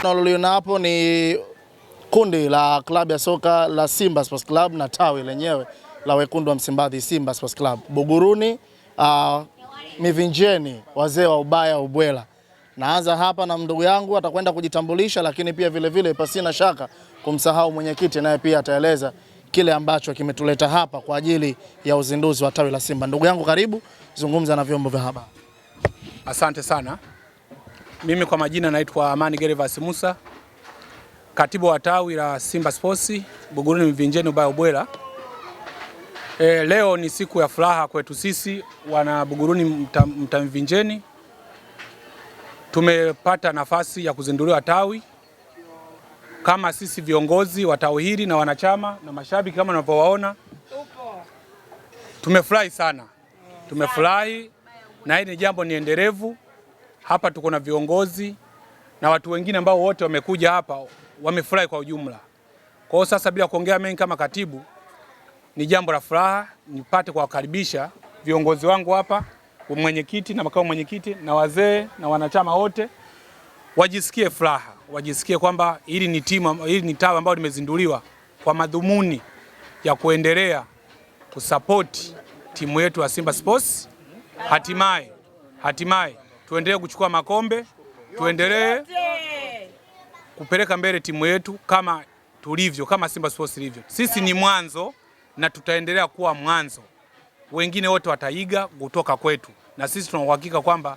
Naloliona hapo ni kundi la klabu ya soka la Simba Sports Club na tawi lenyewe la wekundu wa Msimbazi Simba Sports Club. Buguruni, Mivinjeni, wazee wa ubaya ubwela. Naanza hapa na ndugu yangu atakwenda kujitambulisha, lakini pia vile pasina shaka kumsahau mwenyekiti naye pia ataeleza kile ambacho kimetuleta hapa kwa ajili ya uzinduzi wa tawi la Simba. Ndugu yangu karibu, zungumza na vyombo vya habari. Asante sana. Mimi kwa majina naitwa Amani Gervas Musa, katibu wa tawi la Simba Sports Buguruni Mivinjeni ubaya ubwela. Leo ni siku ya furaha kwetu sisi wana Buguruni Mtamvinjeni. Tumepata nafasi ya kuzinduliwa tawi kama sisi viongozi wa tawi hili na wanachama na mashabiki kama unavyowaona. Tumefurahi sana. Tumefurahi na hili jambo ni endelevu. Hapa tuko na viongozi na watu wengine ambao wote wamekuja hapa wamefurahi kwa ujumla. Kwa hiyo sasa bila kuongea mengi kama katibu, ni jambo la furaha nipate kuwakaribisha viongozi wangu hapa, mwenyekiti na makamu mwenyekiti na wazee na wanachama wote wajisikie furaha, wajisikie kwamba hili ni tawi ambalo limezinduliwa kwa madhumuni ya kuendelea kusupport timu yetu ya Simba Sports. Hatimaye tuendelee kuchukua makombe, tuendelee kupeleka mbele timu yetu kama tulivyo, kama Simba Sports ilivyo. Sisi ni mwanzo na tutaendelea kuwa mwanzo. Wengine wote wataiga kutoka kwetu, na sisi tuna uhakika kwamba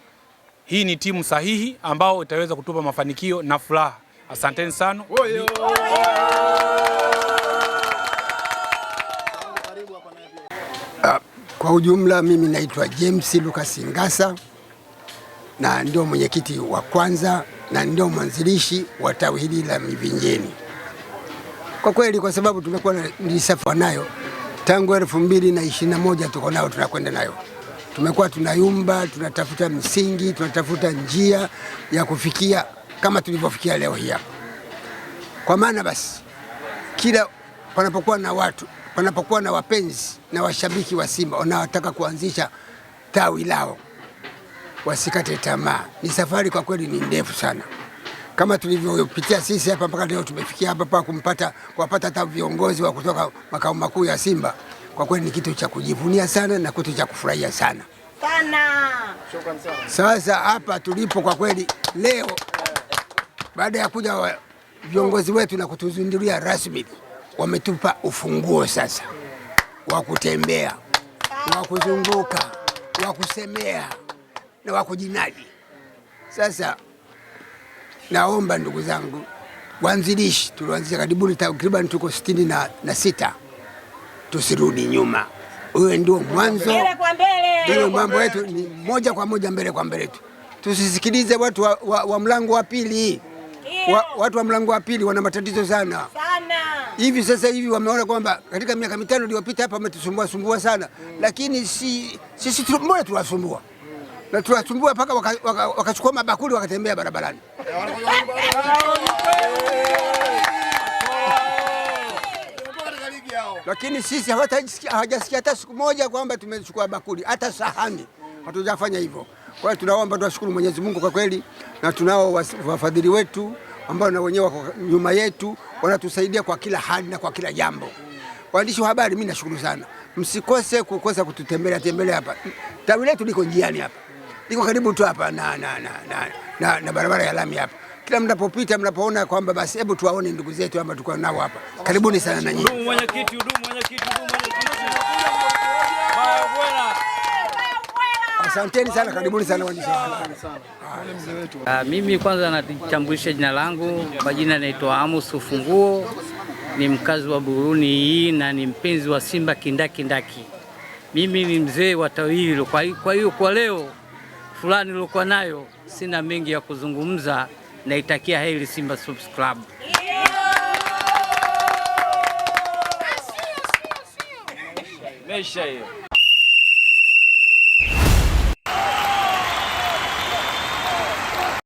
hii ni timu sahihi ambao itaweza kutupa mafanikio na furaha. Asanteni sana. Kwa ujumla mimi naitwa James Lucas Ngasa na ndio mwenyekiti wa kwanza na ndio mwanzilishi wa tawi hili la Mivinjeni. Kwa kweli kwa sababu tumekuwa nilisafwa nayo tangu 2021 tuko nao tunakwenda nayo. Tumekuwa tunayumba, tunatafuta msingi, tunatafuta njia ya kufikia kama tulivyofikia leo hii hapa. Kwa maana basi kila panapokuwa na watu, panapokuwa na wapenzi na washabiki wa Simba wanaotaka kuanzisha tawi lao, wasikate tamaa. Ni safari kwa kweli ni ndefu sana. Kama tulivyopitia sisi hapa mpaka leo tumefikia hapa pa kuwapata hata viongozi wa kutoka makao makuu ya Simba. Kwa kweli ni kitu cha kujivunia sana na kitu cha kufurahia sana. Shukrani sana. Sasa hapa tulipo kwa kweli leo baada ya kuja viongozi wetu na kutuzindulia rasmi, wametupa ufunguo sasa wa kutembea, wa kuzunguka, wa kusemea na wa kujinadi. Sasa naomba ndugu zangu waanzilishi, tulianzisha karibuni takriban tuko 66, tusirudi nyuma. Huyo ndio mwanzo. Ndio mambo yetu ni moja kwa moja, mbele kwa mbele tu. Tusisikilize watu wa mlango wa pili. Watu wa mlango wa pili wana matatizo sana. Hivi sasa hivi wameona kwamba katika miaka 5 iliyopita hapa wametusumbua sana. Lakini sisi mbona tuwasumbua? Na tuwasumbua mpaka wakachukua mabakuli wakatembea barabarani. Lakini sisi hawajasikia hata siku moja kwamba tumechukua bakuli, hata sahani hatujafanya hivyo. Kwa hiyo tunaomba tuwashukuru Mwenyezi Mungu kwa kweli, na tunao wafadhili wetu ambao na wenyewe wako nyuma yetu wanatusaidia kwa kila hali na kwa kila jambo. Waandishi wa habari, mimi nashukuru sana. Msikose kukosa kututembelea hapa. Tawi letu liko njiani hapa. Liko karibu tu hapa na barabara ya lami hapa. Kila mnapopita mnapoona kwamba basi hebu tuwaone ndugu zetu ambao tuko nao hapa. Karibuni sana na nyinyi. Hudumu mwenyekiti. Asanteni sana, karibuni sana waandishi. Mimi kwanza natambulisha jina langu, majina naitwa Amos Ufunguo, ni mkazi wa Buguruni hii na ni mpenzi wa Simba kindaki. Mimi ni mzee wa tawi hilo. Kwa hiyo kwa leo fulani nilikuwa nayo, sina mengi ya kuzungumza, naitakia heri Simba Sports Club. Mesha hiyo.